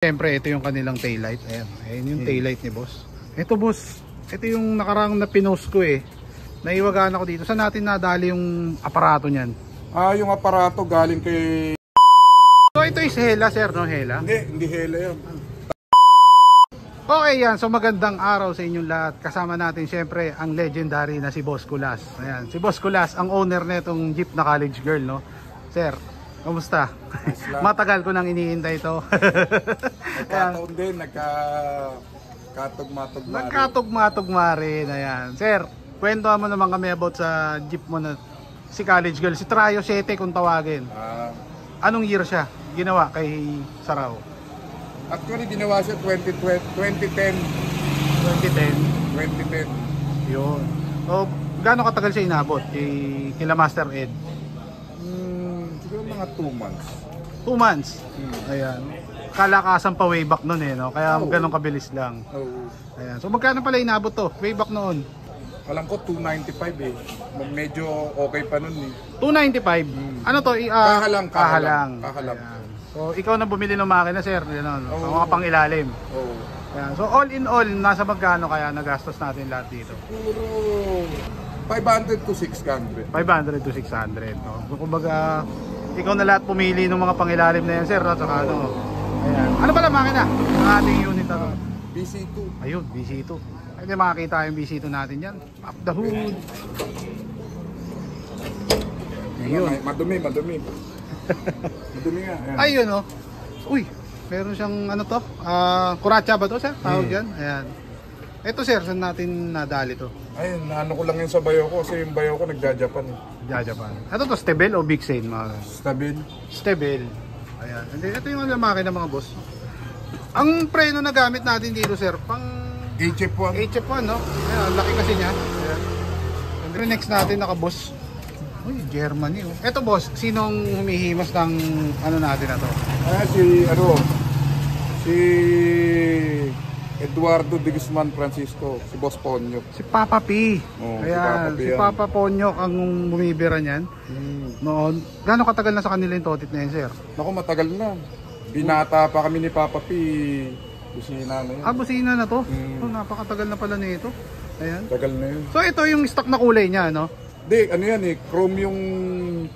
Siyempre, ito yung kanilang taillight. Ayan, ayan yung taillight ni boss. Ito boss, ito yung nakarang na pinost ko eh. Naiwagaan ako dito. Saan natin nadali yung aparato niyan? Yung aparato galing kay... So ito is Hella sir, no? Hella? Hindi Hella yan. Okay yan, so magandang araw sa inyong lahat. Kasama natin syempre ang legendary na si Boss Kulas. Ayan, si Boss Kulas, ang owner netong jeep na college girl, no? Sir, kamusta? Matagal ko nang iniintay ito. Nagkataon din, nagkatugma-tugma. Nagkatugma-tugma rin, ayan. Sir, kwentuhan mo naman kami about sa jeep mo na si college girl. Si Trayo 7 kung tawagin. Anong year siya ginawa kay Saraw? Actually, ginawa siya 2010. 2010. Yun. So, gaano katagal siya inabot kila Master Ed? Siguro mga 2 months. 2 months? Ayan. Kalakasan pa way back noon eh, no? Kaya ganun kabilis lang. Ayan. So, magkano pala inabot to? Way back noon? Alam ko 295 eh. Medyo okay pa nun eh. 295? Ano to? Kahalang. So, ikaw na bumili ng makina, sir. Yan, mga pang ilalim. Ayan. So, all in all, nasa magkano kaya nagastos natin lahat dito? Puro 500 to 600. 500 to 600. No? Kumbaga, ikaw na lahat pumili ng mga pang ilalim na yan, sir. No? Saka, ano, ayan. Ano pala makina? Ang ating unit na to? BC2. Ayun, BC2. Hindi makakita yung BC2 natin yan. Up the hood. Ayun. Madumi. Madumi nga. Ayan. Ayun oh. Uy, meron siyang ano to? Kuratsa ba to, sir? Tawag yan. Ayan. Ito sir, saan natin nadali to? Ayun, naano ko lang yun sa bayo ko kasi yung bayo ko nagja-Japan eh. Japan. Ito to, Stebel o Big Sail? Stabil. Stebel. Ayan. Ito yung makina mga boss. Ang preno na gamit natin dito sir, pang HF1. HF1, no? Ayan, laki kasi niya. Ayan. And then next natin naka-boss. Uy, Germany oh. Ito boss, sinong humihimas ng ano natin na to? Si Eduardo de Guzman Francisco, si Boss Ponyok. Si Papa P. Ayan, si Papa Ponyok ang bumibira niyan. Noon, gaano katagal na sa kanila yung totit na yun, sir? Naku, matagal na. Binata pa kami ni Papa P. Busina na yun. Busina na to? Oh, napakatagal na pala nito. Ayan. Tagal na yun. So ito yung stock na kulay niya, no? Di, ano yan eh, chrome yung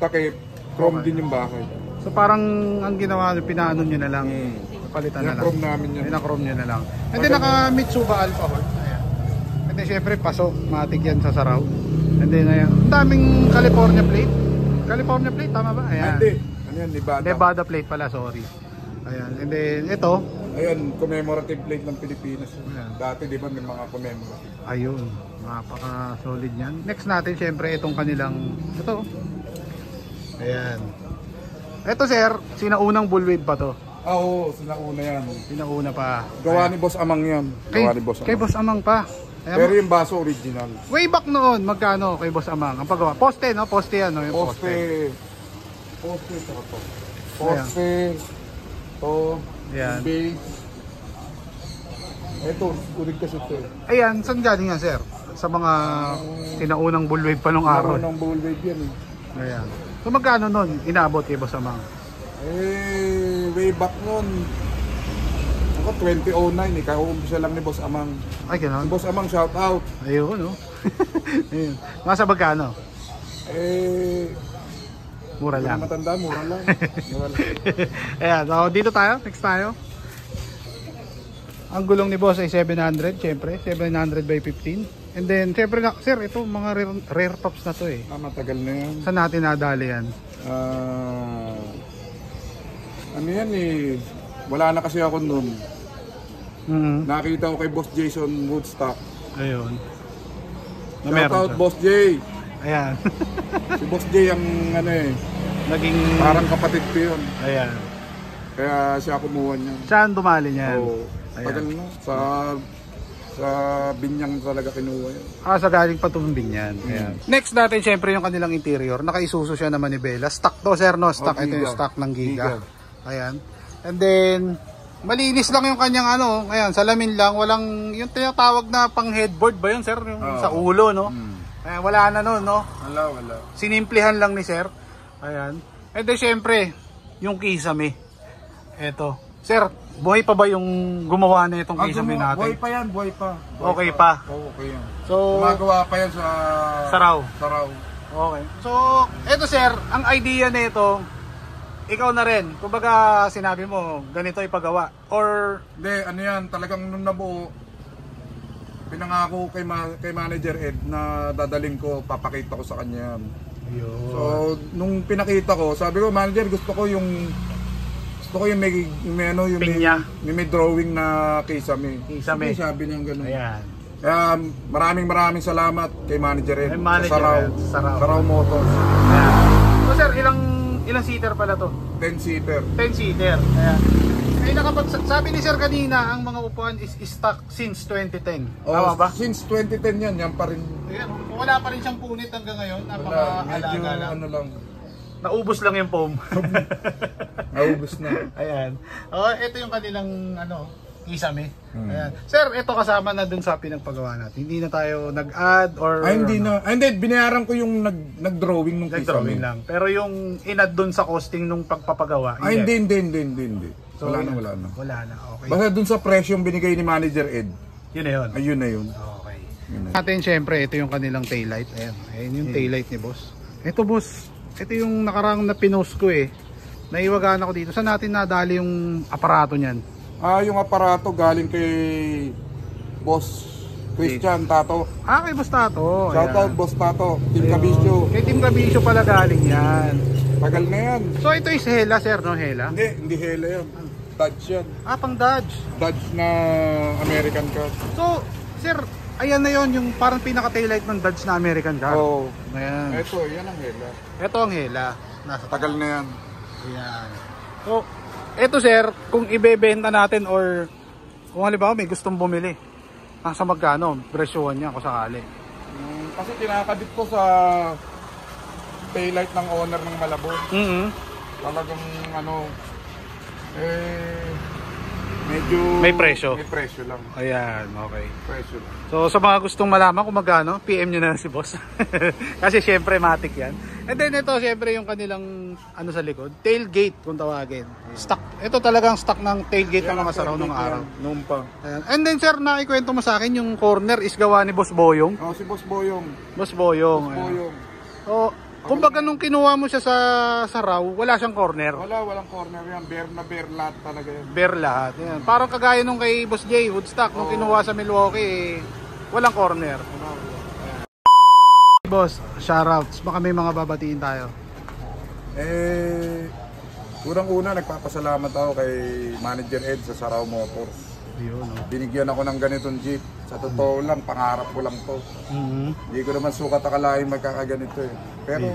takip, chrome din yung bakay. So parang ang ginawa, pinaano nyo na lang, palitan na lang. Chrome namin yan. Pina-chrome nyo na lang. And then naka Mitsuba Alpha Horn. Ayan. And then syempre pasok, matik yan sa Saraw. And then ayan, ang daming California plate. California plate, tama ba? Ayan. Hindi, ano yan, Nevada. Nevada plate pala, sorry. Ayan, and then ito. Ayun, commemorative plate ng Pilipinas. Ayan. Dati di ba may mga commemorative. Ayun, napaka solid niyan. Next natin syempre itong kanilang ito. Ayan. Ito sir, sinaunang bullwave pa to. Oo, sinauna yan. Sinauna pa. Gawa ni Boss Amang yan. Gawa ni Boss Amang. Kay Boss Amang pa. Ayan. Pero yung baso original. Way back noon, magkano kay Boss Amang? Ang paggawa, poste no? Poste yan no? Yung Poste, saka to. Poste, to, Ayan. base. Ito, ulit kasi ito. Ayan, saan galing yan sir? Sa mga sinaunang bullwave pa nung araw. Ng bullwave yan eh. Ayan. So magkano nun inaabot kay Boss Amang? Way back nun. Ako, 2009 eh. Kauumpisa lang ni Boss Amang. Ay, gano'n? Si Boss Amang, shout out. Ayun, no? Ayun. Nasa magkano? Mura lang. Matanda, mura lang. Ayan, so dito tayo. Next tayo. Ang gulong ni boss ay 700, syempre. 700 by 15. And then, syempre, sir, ito mga rare tops na to eh. Matagal na yan. Saan natin nadali yan? Ano yan eh. Wala na kasi ako nun. Nakita ko kay Boss Jason Woodstock. Ayun. Shout out Boss J. Ayan. Si Boss J ang ano eh. Naging parang kapatid ko yun. Ayan. Kaya siya kumuha niya. Saan dumali niyan? Oo. Tagal na. Sa Binyang talaga kinuha yun. Sa galing pa tumbing yan. Ayan. Next natin syempre yung kanilang interior. Naka-Isuzu siya naman ni Bella. Stock to sir no? Stock. Ito yung stock ng Giga. Ayan. And then malinis lang yung kanyang ano. Ayan, salamin lang. Walang yung tinatawag na pang headboard ba yun sir? Yung sa ulo no? Ayan, wala na nun no? Wala. Sinimplihan lang ni sir. Ayan. And then syempre yung kisame. Eto. Sir, Buhay pa ba yung gumawa na itong kisame natin? Buhay pa yan, buhay pa. Okay pa? Oo, okay yan. So, gumagawa pa yan sa Saraw. Saraw. Okay. So, eto sir, ang idea na ito, ikaw na rin. Kumbaga sinabi mo, ganito ipagawa. Or... Hindi, ano yan, talagang nung nabuo, pinangako kay Manager Ed na dadaling ko, papakita ko sa kanya yan. So, nung pinakita ko, sabi ko, Manager, gusto ko yung may drawing na kisame. Kisame. Sabi niya gano'n. Ayan. Kaya maraming salamat kay Manager Ed. Saraw. Saraw Motors. Ayan. So sir, ilang seater pala to? 10-seater. 10-seater. Ayan. Sabi ni sir kanina, ang mga upuan is stock since 2010. Tama ba? Since 2010 yan pa rin. Ayan. Wala pa rin siyang punit hanggang ngayon. Napaka-alaga lang. Ano lang. Naubos lang yung foam. Naubos na. Ayan. Ito yung kanilang kisame. Ayan. Sir, ito kasama na dun sa pinagpagawa natin. Hindi na tayo nag-add or... hindi na. Hindi, binayaran ko yung nag-drawing nung kisame. Nag-drawing lang. Pero yung in-add dun sa costing nung pagpapagawa. Hindi. So, wala na. Wala na, okay. Basta dun sa presyo yung binigay ni Manager Ed. Yun na yun. Ayun na yun. Okay. Natin syempre, ito yung kanilang taillight. Ayan yung taillight ni boss. Ito boss, ito yung nakarang na pinost ko Naiwagaan ako dito. Saan natin nadali yung aparato niyan? Yung aparato galing kay Boss Christian Tato. Kay Boss Tato. Shout out Boss Tato, Team Cabisyo. Kay Team Cabisyo pala galing yan. Tagal na yan. So ito is Hella sir, no? Hella? Hindi Hella yan. Dodge yan. Pang Dodge. Dodge na American car. So, sir, ayan na yon yung parang pinaka-taillight ng Dodge na American car. Oo. Ayan. Yan ang Hella. Ito ang Hella. Nasa tagal na yan. Ayan. So, ito sir, kung ibebenta natin or kung halimbawa may gustong bumili, nasa magkano? Presyohan niya kung sakali. Kasi kinakabit ko sa taillight ng owner ng Malabon. Talagang medyo may presyo. May presyo lang. Ayan, okay. Presyo lang. So sa mga gustong malaman kung magkano, PM nyo na si boss. Kasi syempre matik yan. And then ito syempre yung kanilang sa likod, tailgate kung tawagin. Stock. Ito talagang stock ng tailgate ng mga Saraw nung araw. Noon pa. Ayan. And then sir, naikwento mo sa akin yung corner is gawa ni Boss Boyong. Si Boss Boyong. Boss Boyong. Boss Boyong. So, kumbaga nung kinuha mo siya sa Saraw, wala siyang corner. Walang corner yan. Bare na bare lahat talaga yan. Bare lahat. Yan. Parang kagaya nung kay Boss Jay, Woodstock, nung kinuha sa Milwaukee, walang corner. Boss, shoutouts. Baka may mga babatiin tayo. Unang-una, nagpapasalamat ako kay Manager Ed sa Saraw Motors. Yun, Binigyan ako ng ganitong jeep. Sa totoo lang, pangarap ko lang to. Hindi ko naman sukat akalain magkakaganito Pero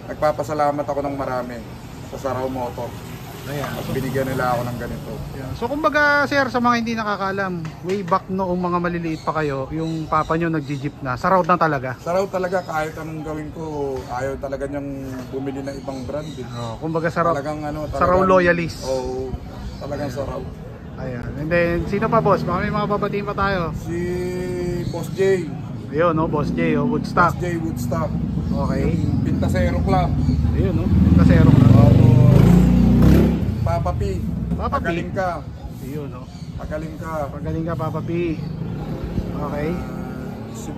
nagpapasalamat ako ng marami sa Saraw Motors. Ayan. At binigyan nila ako ng ganito. Ayan. So kumbaga sir, sa mga hindi nakakaalam, way back noong mga maliliit pa kayo, yung papa nyo nag-jeep na, Saraw na talaga? Saraw talaga, kahit anong gawin ko, ayaw talaga niyang bumili ng ibang brand. Kumbaga Saraw, talagang Saraw loyalist. Oo, talagang Saraw. Ayan. And then, sino pa boss? Baka may mga babatiin pa tayo. Si Boss J. Ayun, Boss J, Woodstock. Boss J, Woodstock. Okay. Yung Pintasero Club. Ayun, Pintasero Club. Papa P. Pagaling ka. Ayun, Pagaling ka. Pagaling ka, Papa P. Okay. Si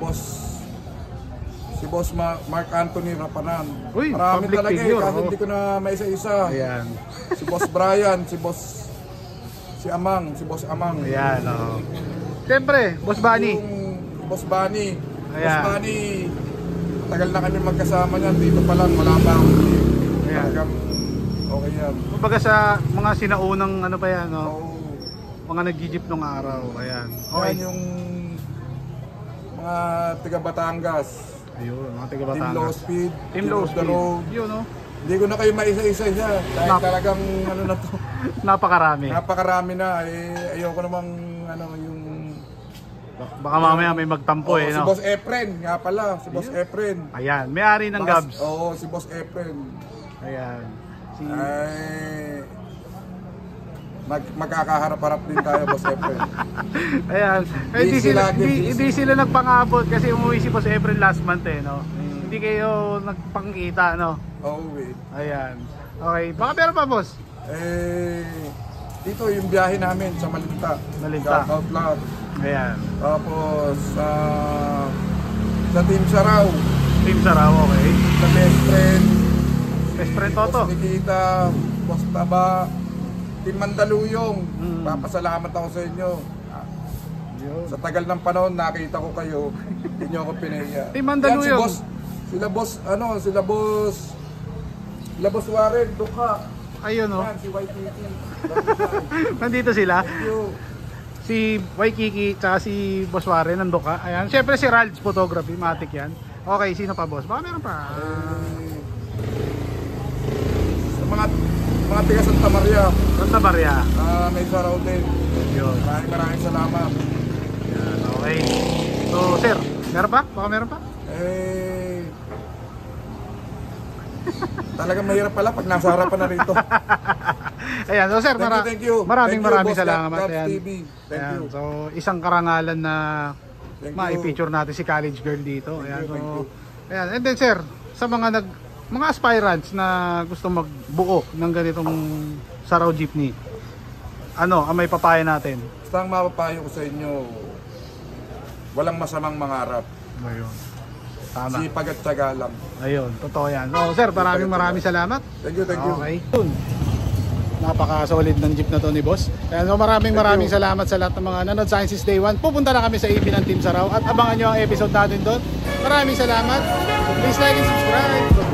Boss Mark Anthony Rapanan. Uy, marami public talaga figure, kasi hindi ko na maisa-isa. Ayan. Si Boss Brian, si Boss Amang. Ayan, Siyempre, Boss Bunny. Yung Boss Bunny. Ayan. Boss Bunny. Tagal na kami magkasama niyan. Dito pa lang, wala pa ako. Ayan. Okay yan. Kumbaga sa mga sinaunang pa yan, Oo. mga nag-jeep nung araw. Ayan. Okay. Yan yung mga taga Batangas. Ayun, mga taga Team Batangas. Low Speed. Team Low Speed. Yun, Hindi ko na kayo maisa-isa siya. Dahil talagang na to. Napakarami. Napakarami na. Ayoko namang yung... Baka mamaya may magtampo Si Boss Efren, nga pala. Si Boss Efren. Ayan, may-ari ng Gabs. Oo, si Boss Efren. Ayan. Magkakaharap-harap din tayo, Boss Efren. Ayan. Hindi sila nagpangabot kasi umuwi si Boss Efren last month Hindi kayo nagpangkita Oo, Ayan. Okay, baka meron pa boss? dito yung biyahe namin sa Malinta. Malinta. Shoutout lahat. Ayan. Tapos sa Team Saraw. Team Saraw, okay. Sa best friend. Best friend Toto. Boss Nikita, Boss Taba, Team Mandaluyong. Papasalamat ako sa inyo. Sa tagal ng panahon, nakita ko kayo. Hindi nyo ako pinaya. Team Mandaluyong. Sila boss Warren, Duka. Ayun o. Yan, si YTT. Nandito sila. Thank you. Si Waikiki tsaka si Boss Warren nando ka. Ayan, syempre si Ralds Photography, matik yan. Okay, sino pa boss? Baka meron pa. Sa mga tiga Santa Maria. Santa Maria. May Saraw din. Yun. Maraming salamat. Yan, okay. So, sir, meron pa? Baka meron pa? Talagang mahirap pala pag nasa harapan na rito. Ayan, so sir, thank you. maraming salamat. Ayan. Thank you. So, isang karangalan na ma-feature natin si college girl dito. Ayan, thank you. Ayan, and then sir, sa mga aspirants na gusto magbuo ng ganitong Saraw Jeepney, ano ang may papayo natin? Basta ang mapapayo ko sa inyo, walang masamang mangarap. Ayun. Tama. Sipag at tiyaga lang. Ayun, totoo yan. So, sir, maraming salamat. Thank you. Okay. Napaka-solid ng jeep na to ni boss. Kaya so maraming salamat sa lahat ng mga nanood sa akin since day 1. Pupunta na kami sa EB ng Team Saraw at abangan nyo ang episode natin doon. Maraming salamat. So please like and subscribe.